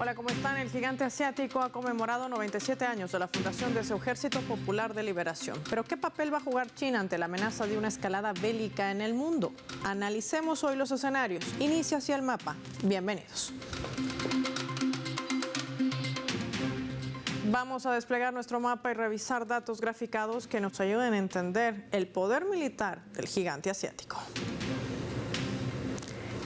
Hola, ¿cómo están? El gigante asiático ha conmemorado 97 años de la fundación de su Ejército Popular de Liberación. Pero ¿qué papel va a jugar China ante la amenaza de una escalada bélica en el mundo? Analicemos hoy los escenarios. Inicia hacia el mapa. Bienvenidos. Vamos a desplegar nuestro mapa y revisar datos graficados que nos ayuden a entender el poder militar del gigante asiático.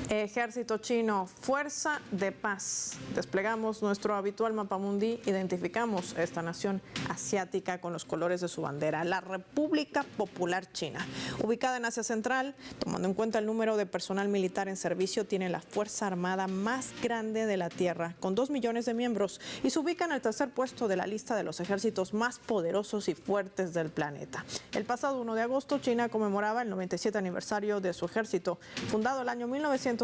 Ejército chino, fuerza de paz. Desplegamos nuestro habitual mapamundi, identificamos esta nación asiática con los colores de su bandera, la República Popular China. Ubicada en Asia Central, tomando en cuenta el número de personal militar en servicio, tiene la fuerza armada más grande de la Tierra, con 2 millones de miembros, y se ubica en el tercer puesto de la lista de los ejércitos más poderosos y fuertes del planeta. El pasado 1 de agosto, China conmemoraba el 97 aniversario de su ejército, fundado el año 1927,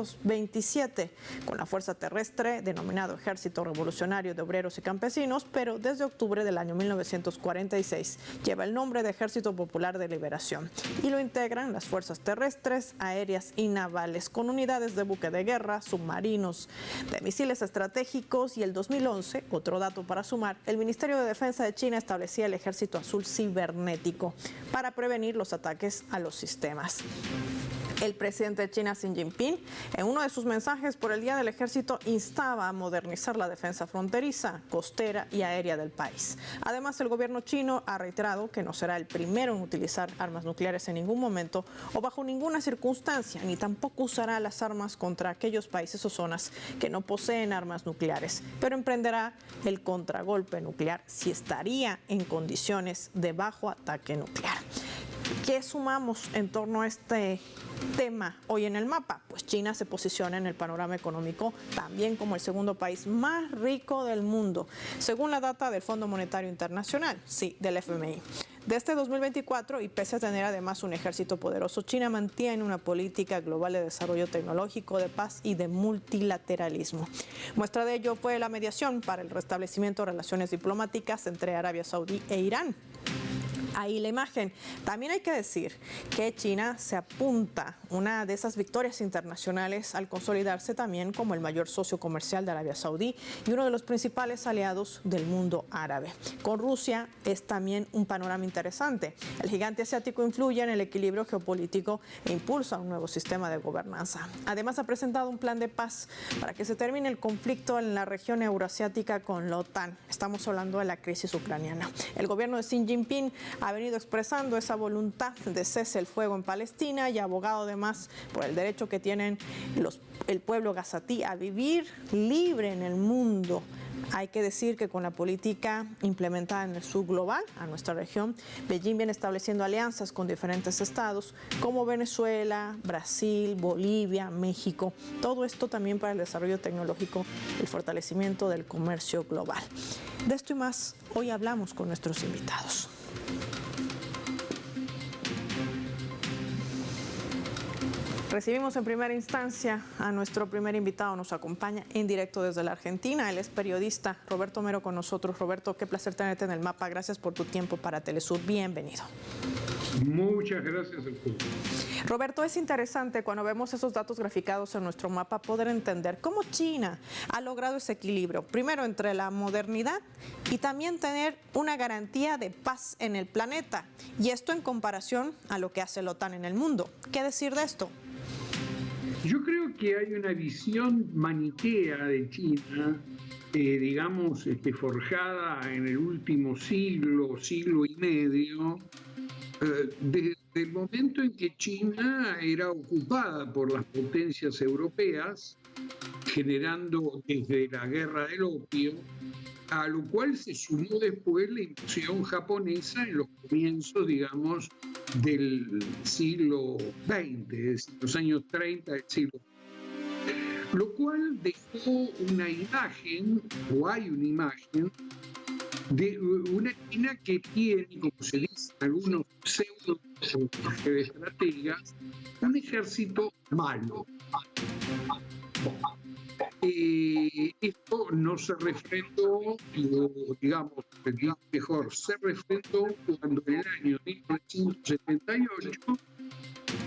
con la fuerza terrestre denominado Ejército Revolucionario de Obreros y Campesinos, pero desde octubre del año 1946 lleva el nombre de Ejército Popular de Liberación y lo integran las fuerzas terrestres, aéreas y navales, con unidades de buque de guerra, submarinos, de misiles estratégicos, y el 2011, otro dato para sumar, el Ministerio de Defensa de China establecía el Ejército Azul Cibernético para prevenir los ataques a los sistemas. El presidente de China, Xi Jinping, en uno de sus mensajes por el Día del Ejército, instaba a modernizar la defensa fronteriza, costera y aérea del país. Además, el gobierno chino ha reiterado que no será el primero en utilizar armas nucleares en ningún momento o bajo ninguna circunstancia, ni tampoco usará las armas contra aquellos países o zonas que no poseen armas nucleares, pero emprenderá el contragolpe nuclear si estaría en condiciones de bajo ataque nuclear. ¿Qué sumamos en torno a este tema hoy en el mapa? Pues China se posiciona en el panorama económico también como el segundo país más rico del mundo, según la data del Fondo Monetario Internacional, sí, del FMI. Desde 2024, y pese a tener además un ejército poderoso, China mantiene una política global de desarrollo tecnológico, de paz y de multilateralismo. Muestra de ello fue la mediación para el restablecimiento de relaciones diplomáticas entre Arabia Saudí e Irán. Ahí la imagen. También hay que decir que China se apunta una de esas victorias internacionales al consolidarse también como el mayor socio comercial de Arabia Saudí y uno de los principales aliados del mundo árabe. Con Rusia es también un panorama interesante. El gigante asiático influye en el equilibrio geopolítico e impulsa un nuevo sistema de gobernanza. Además, ha presentado un plan de paz para que se termine el conflicto en la región euroasiática con la OTAN. Estamos hablando de la crisis ucraniana. El gobierno de Xi Jinping ha venido expresando esa voluntad de cese el fuego en Palestina y ha abogado además por el derecho que tienen el pueblo gazatí a vivir libre en el mundo. Hay que decir que con la política implementada en el sur global, a nuestra región, Beijing viene estableciendo alianzas con diferentes estados como Venezuela, Brasil, Bolivia, México. Todo esto también para el desarrollo tecnológico, el fortalecimiento del comercio global. De esto y más, hoy hablamos con nuestros invitados. Recibimos en primera instancia a nuestro primer invitado, nos acompaña en directo desde la Argentina, él es periodista, Roberto Mero con nosotros. Roberto, qué placer tenerte en el mapa, gracias por tu tiempo para Telesur, bienvenido. Muchas gracias a ustedes. Roberto, es interesante cuando vemos esos datos graficados en nuestro mapa poder entender cómo China ha logrado ese equilibrio, primero entre la modernidad y también tener una garantía de paz en el planeta, y esto en comparación a lo que hace la OTAN en el mundo. ¿Qué decir de esto? Yo creo que hay una visión maniquea de China, digamos, forjada en el último siglo y medio, desde el momento en que China era ocupada por las potencias europeas, generando desde la guerra del opio, a lo cual se sumó después la invasión japonesa en los comienzos, digamos, del siglo XX, es decir, los años 30 del siglo XX. Lo cual dejó una imagen, o hay una imagen, de una China que tiene, como se dice en algunos pseudo estrategas, un ejército malo. Esto no se refrendó, digamos mejor, se refrendó cuando en el año 1978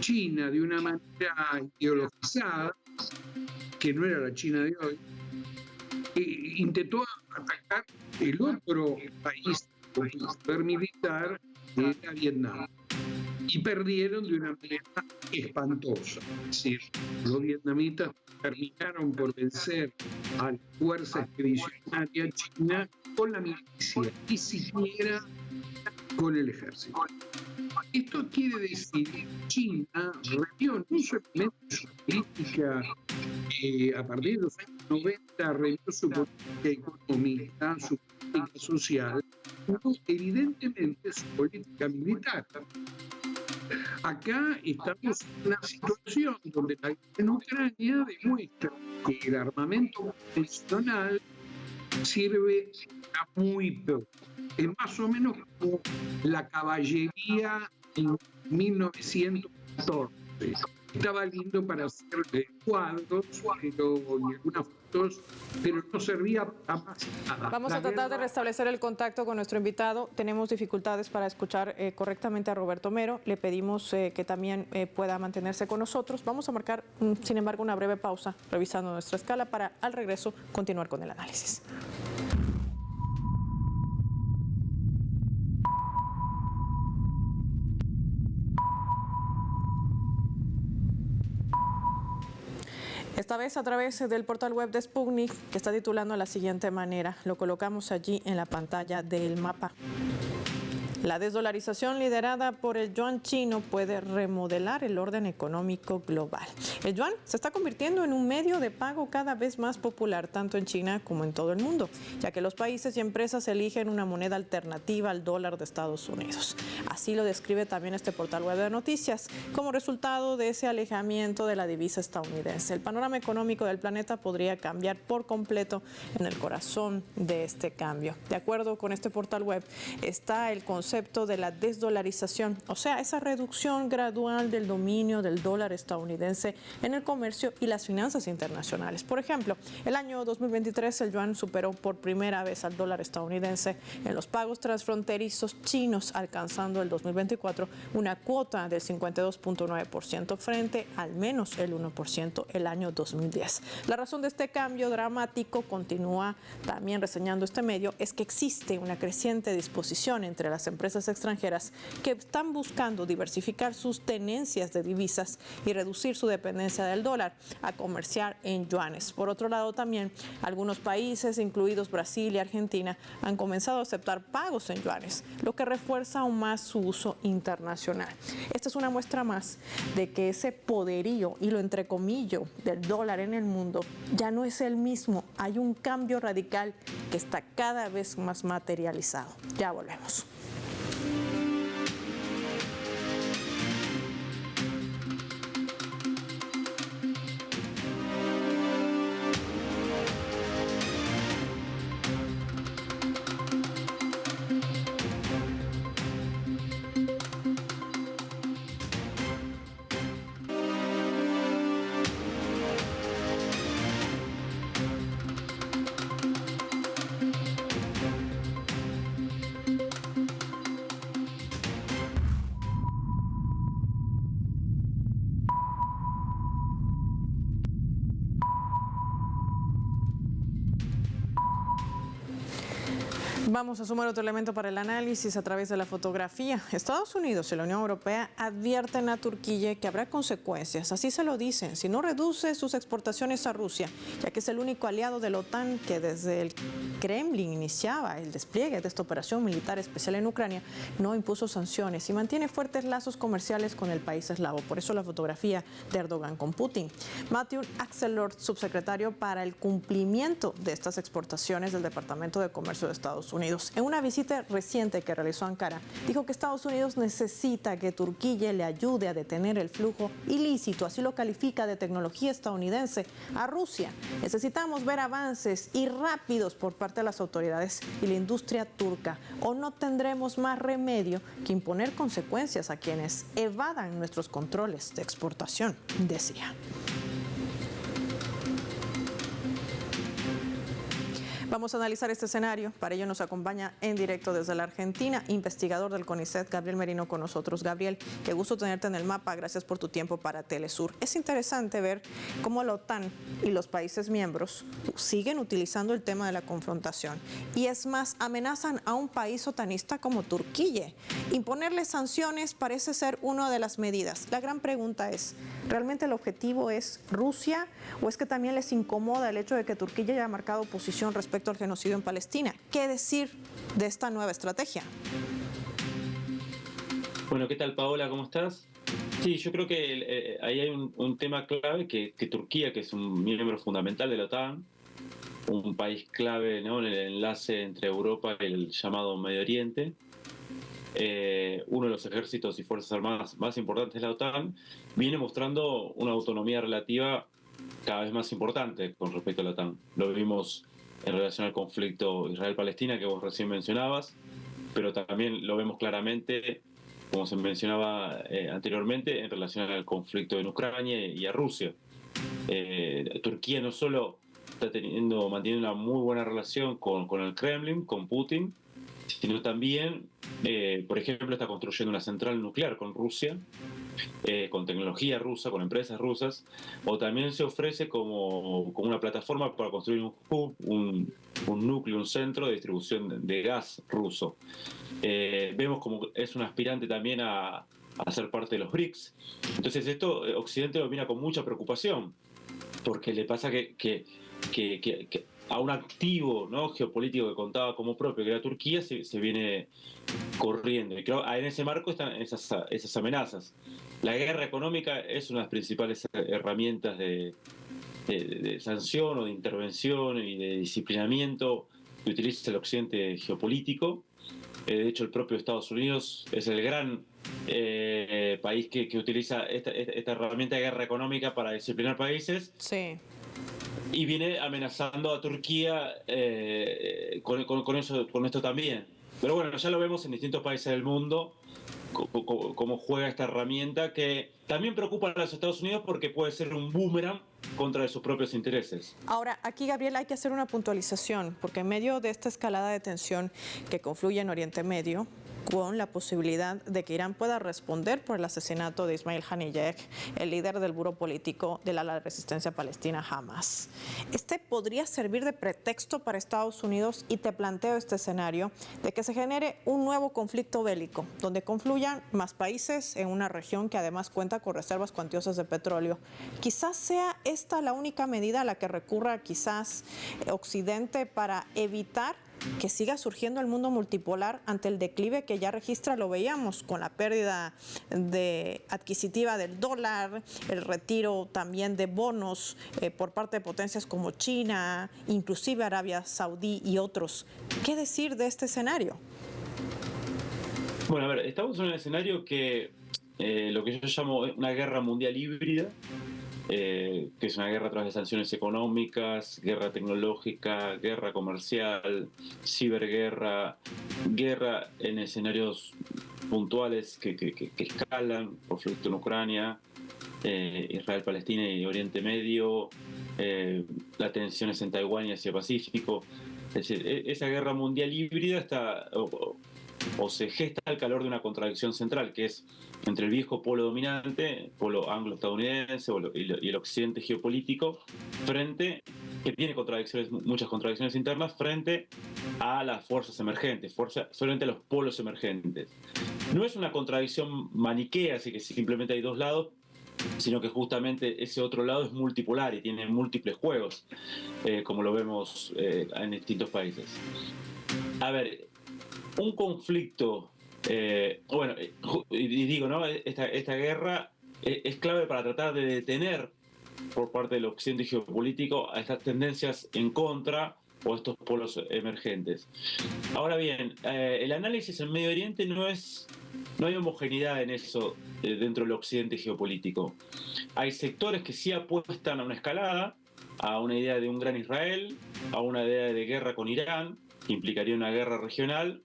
China, de una manera ideologizada, que no era la China de hoy, intentó atacar el otro país con poder militar, que era Vietnam. Y perdieron de una manera espantosa. Es decir, los vietnamitas terminaron por vencer a la fuerza expedicionaria china con la milicia, ni siquiera con el ejército. Esto quiere decir que China revió no solamente su política, a partir de los años 90 revió su política económica, su política social, pero evidentemente su política militar. Acá estamos en una situación donde la guerra en Ucrania demuestra que el armamento convencional sirve a muy poco. Es más o menos como la caballería en 1914. Estaba lindo para hacer cuadros y algunas fotos, pero no servía para más nada. Vamos a tratar de restablecer el contacto con nuestro invitado. Tenemos dificultades para escuchar correctamente a Roberto Mero. Le pedimos que también pueda mantenerse con nosotros. Vamos a marcar, sin embargo, una breve pausa revisando nuestra escala para al regreso continuar con el análisis. Esta vez a través del portal web de Sputnik, que está titulando de la siguiente manera. Lo colocamos allí en la pantalla del mapa. La desdolarización liderada por el yuan chino puede remodelar el orden económico global. El yuan se está convirtiendo en un medio de pago cada vez más popular tanto en China como en todo el mundo, ya que los países y empresas eligen una moneda alternativa al dólar de Estados Unidos. Así lo describe también este portal web de noticias, como resultado de ese alejamiento de la divisa estadounidense. El panorama económico del planeta podría cambiar por completo en el corazón de este cambio. De acuerdo con este portal web, está el concepto de la desdolarización, o sea, esa reducción gradual del dominio del dólar estadounidense en el comercio y las finanzas internacionales. Por ejemplo, el año 2023 el yuan superó por primera vez al dólar estadounidense en los pagos transfronterizos chinos, alcanzando el 2024 una cuota del 52.9% frente al menos el 1% el año 2010. La razón de este cambio dramático, continúa también reseñando este medio, es que existe una creciente disposición entre las empresas extranjeras que están buscando diversificar sus tenencias de divisas y reducir su dependencia del dólar a comerciar en yuanes. Por otro lado, también algunos países, incluidos Brasil y Argentina, han comenzado a aceptar pagos en yuanes, lo que refuerza aún más su uso internacional. Esta es una muestra más de que ese poderío y lo entrecomillo del dólar en el mundo ya no es el mismo. Hay un cambio radical que está cada vez más materializado. Ya volvemos. Vamos a sumar otro elemento para el análisis a través de la fotografía. Estados Unidos y la Unión Europea advierten a Turquía que habrá consecuencias. Así se lo dicen, si no reduce sus exportaciones a Rusia, ya que es el único aliado de la OTAN que desde el Kremlin iniciaba el despliegue de esta operación militar especial en Ucrania, no impuso sanciones y mantiene fuertes lazos comerciales con el país eslavo. Por eso la fotografía de Erdogan con Putin. Matthew Axelrod, subsecretario para el cumplimiento de estas exportaciones del Departamento de Comercio de Estados Unidos, en una visita reciente que realizó a Ankara, dijo que Estados Unidos necesita que Turquía le ayude a detener el flujo ilícito, así lo califica, de tecnología estadounidense a Rusia. Necesitamos ver avances y rápidos por parte de las autoridades y la industria turca, o no tendremos más remedio que imponer consecuencias a quienes evadan nuestros controles de exportación, decía. Vamos a analizar este escenario. Para ello nos acompaña en directo desde la Argentina, investigador del CONICET, Gabriel Merino, con nosotros. Gabriel, qué gusto tenerte en el mapa. Gracias por tu tiempo para Telesur. Es interesante ver cómo la OTAN y los países miembros siguen utilizando el tema de la confrontación. Y es más, amenazan a un país otanista como Turquía. Imponerle sanciones parece ser una de las medidas. La gran pregunta es, ¿realmente el objetivo es Rusia o es que también les incomoda el hecho de que Turquía haya marcado posición respecto al genocidio en Palestina? ¿Qué decir de esta nueva estrategia? Bueno, ¿qué tal, Paola? ¿Cómo estás? Sí, yo creo que ahí hay un tema clave que Turquía, que es un miembro fundamental de la OTAN, un país clave, ¿no?, en el enlace entre Europa y el llamado Medio Oriente, uno de los ejércitos y fuerzas armadas más importantes de la OTAN, viene mostrando una autonomía relativa cada vez más importante con respecto a la OTAN. Lo vimos en relación al conflicto Israel-Palestina que vos recién mencionabas, pero también lo vemos claramente, como se mencionaba anteriormente, en relación al conflicto en Ucrania y a Rusia. Turquía no solo está manteniendo una muy buena relación con el Kremlin, con Putin, sino también, por ejemplo, está construyendo una central nuclear con Rusia, con tecnología rusa, con empresas rusas, o también se ofrece como una plataforma para construir un hub, un núcleo, un centro de distribución de gas ruso. Vemos como es un aspirante también a ser parte de los BRICS. Entonces esto Occidente lo mira con mucha preocupación, porque le pasa que a un activo, ¿no?, geopolítico que contaba como propio, que era Turquía, se viene corriendo. Y creo en ese marco están esas amenazas. La guerra económica es una de las principales herramientas de sanción o de intervención y de disciplinamiento que utiliza el occidente geopolítico. De hecho, el propio Estados Unidos es el gran país que utiliza esta herramienta de guerra económica para disciplinar países. Sí. Y viene amenazando a Turquía con esto también. Pero bueno, ya lo vemos en distintos países del mundo, cómo juega esta herramienta que también preocupa a los Estados Unidos porque puede ser un boomerang contra sus propios intereses. Ahora, aquí, Gabriel, hay que hacer una puntualización, porque en medio de esta escalada de tensión que confluye en Oriente Medio, con la posibilidad de que Irán pueda responder por el asesinato de Ismail Haniyeh, el líder del buró político del ala de resistencia palestina Hamas. Este podría servir de pretexto para Estados Unidos, y te planteo este escenario de que se genere un nuevo conflicto bélico, donde confluyan más países en una región que además cuenta con reservas cuantiosas de petróleo. Quizás sea esta la única medida a la que recurra quizás Occidente para evitar que siga surgiendo el mundo multipolar ante el declive que ya registra, lo veíamos, con la pérdida adquisitiva del dólar, el retiro también de bonos por parte de potencias como China, inclusive Arabia Saudí y otros. ¿Qué decir de este escenario? Bueno, a ver, estamos en un escenario que lo que yo llamo una guerra mundial híbrida, que es una guerra a través de sanciones económicas, guerra tecnológica, guerra comercial, ciberguerra, guerra en escenarios puntuales que escalan, conflicto en Ucrania, Israel, Palestina y Oriente Medio, las tensiones en Taiwán y Asia-Pacífico. Es decir, esa guerra mundial híbrida está o se gesta al calor de una contradicción central, que es entre el viejo polo dominante, polo anglo-estadounidense y el occidente geopolítico, que tiene muchas contradicciones internas, frente a las fuerzas emergentes, solamente a los polos emergentes. No es una contradicción maniquea, así que simplemente hay dos lados, sino que justamente ese otro lado es multipolar y tiene múltiples juegos, como lo vemos en distintos países. A ver, un conflicto, y digo, ¿no?, esta guerra es clave para tratar de detener por parte del occidente geopolítico a estas tendencias en contra o estos polos emergentes. Ahora bien, el análisis en Medio Oriente no hay homogeneidad en eso dentro del occidente geopolítico. Hay sectores que sí apuestan a una escalada, a una idea de un gran Israel, a una idea de guerra con Irán, que implicaría una guerra regional,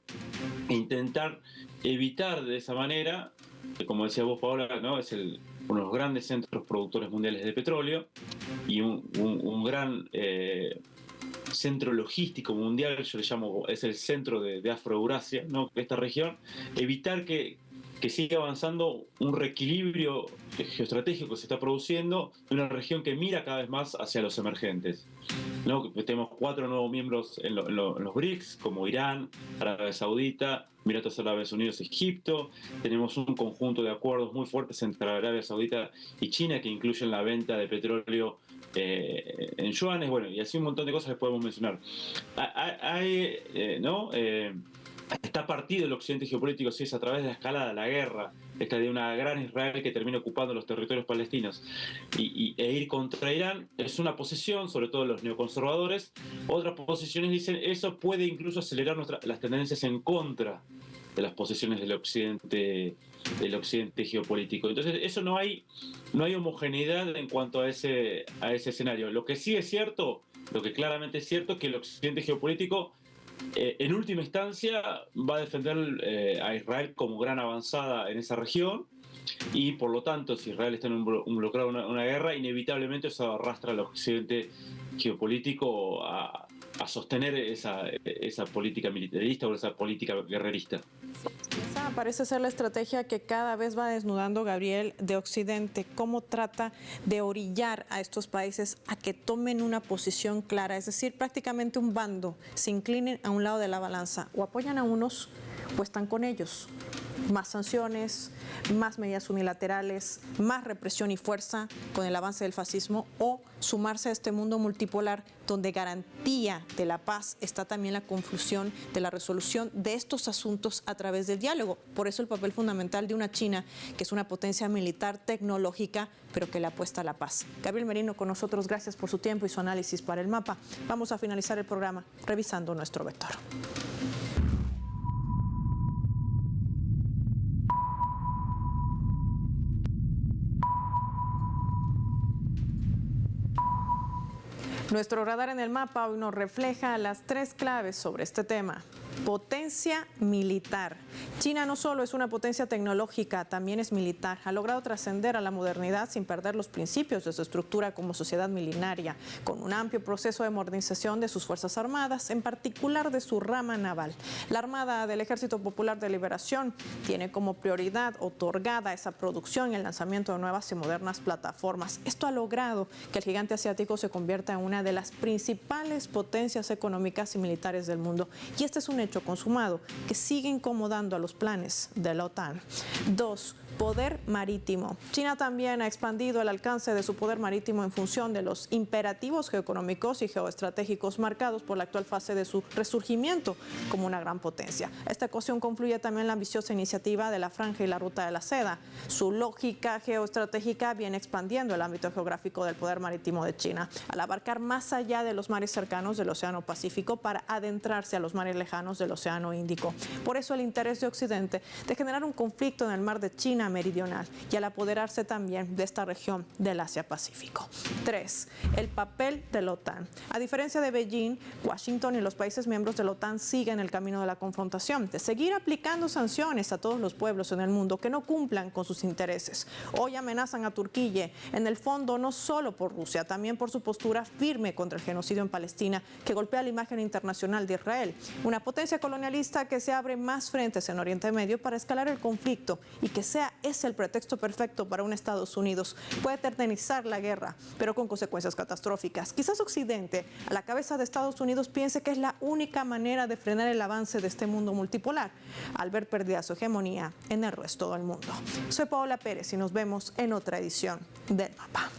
e intentar evitar de esa manera, que, como decía vos, Paola, ¿no?, es uno de los grandes centros productores mundiales de petróleo y un gran centro logístico mundial, yo le llamo, es el centro de Afroeurasia, ¿no? Esta región, evitar que siga avanzando un reequilibrio geoestratégico que se está produciendo en una región que mira cada vez más hacia los emergentes, ¿no? Tenemos 4 nuevos miembros en los BRICS, como Irán, Arabia Saudita, Emiratos Árabes Unidos, Egipto. Tenemos un conjunto de acuerdos muy fuertes entre Arabia Saudita y China que incluyen la venta de petróleo en yuanes, bueno, y así un montón de cosas que podemos mencionar. Está partido el occidente geopolítico, si es a través de la escalada, la guerra, esta de una gran Israel que termina ocupando los territorios palestinos e ir contra Irán es una posición, sobre todo los neoconservadores. Otras posiciones dicen eso puede incluso acelerar las tendencias en contra de las posiciones del occidente geopolítico. Entonces eso no hay homogeneidad en cuanto a ese escenario. Lo que sí es cierto, lo que claramente es cierto, es que el occidente geopolítico en última instancia va a defender a Israel como gran avanzada en esa región, y por lo tanto si Israel está involucrado en una guerra, inevitablemente eso arrastra al occidente geopolítico a sostener esa política militarista o esa política guerrerista. Esa parece ser la estrategia que cada vez va desnudando Gabriel de Occidente. ¿Cómo trata de orillar a estos países a que tomen una posición clara? Es decir, prácticamente un bando, se inclinen a un lado de la balanza, o apoyan a unos o están con ellos. Más sanciones, más medidas unilaterales, más represión y fuerza con el avance del fascismo, o sumarse a este mundo multipolar donde garantía de la paz está también la conclusión de la resolución de estos asuntos a través del diálogo. Por eso el papel fundamental de una China que es una potencia militar tecnológica, pero que le apuesta a la paz. Gabriel Merino con nosotros, gracias por su tiempo y su análisis para El Mapa. Vamos a finalizar el programa revisando nuestro vector. Nuestro radar en El Mapa hoy nos refleja las 3 claves sobre este tema. Potencia militar. China no solo es una potencia tecnológica, también es militar. Ha logrado trascender a la modernidad sin perder los principios de su estructura como sociedad milenaria, con un amplio proceso de modernización de sus fuerzas armadas, en particular de su rama naval. La Armada del Ejército Popular de Liberación tiene como prioridad otorgada esa producción y el lanzamiento de nuevas y modernas plataformas. Esto ha logrado que el gigante asiático se convierta en una de las principales potencias económicas y militares del mundo. Y este es un hecho consumado que sigue incomodando a los planes de la OTAN. 2. Poder marítimo. China también ha expandido el alcance de su poder marítimo en función de los imperativos geoeconómicos y geoestratégicos marcados por la actual fase de su resurgimiento como una gran potencia. Esta ecuación confluye también la ambiciosa iniciativa de la Franja y la Ruta de la Seda. Su lógica geoestratégica viene expandiendo el ámbito geográfico del poder marítimo de China, al abarcar más allá de los mares cercanos del Océano Pacífico para adentrarse a los mares lejanos del Océano Índico. Por eso el interés de Occidente de generar un conflicto en el mar de China meridional y al apoderarse también de esta región del Asia-Pacífico. 3. El papel de la OTAN. A diferencia de Beijing, Washington y los países miembros de la OTAN siguen el camino de la confrontación, de seguir aplicando sanciones a todos los pueblos en el mundo que no cumplan con sus intereses. Hoy amenazan a Turquía, en el fondo no solo por Rusia, también por su postura firme contra el genocidio en Palestina, que golpea la imagen internacional de Israel, una potencia colonialista que se abre más frentes en Oriente Medio para escalar el conflicto y que sea ese el pretexto perfecto para un Estados Unidos. Puede eternizar la guerra, pero con consecuencias catastróficas. Quizás Occidente, a la cabeza de Estados Unidos, piense que es la única manera de frenar el avance de este mundo multipolar, al ver perdida su hegemonía en el resto del mundo. Soy Paola Pérez y nos vemos en otra edición del Mapa.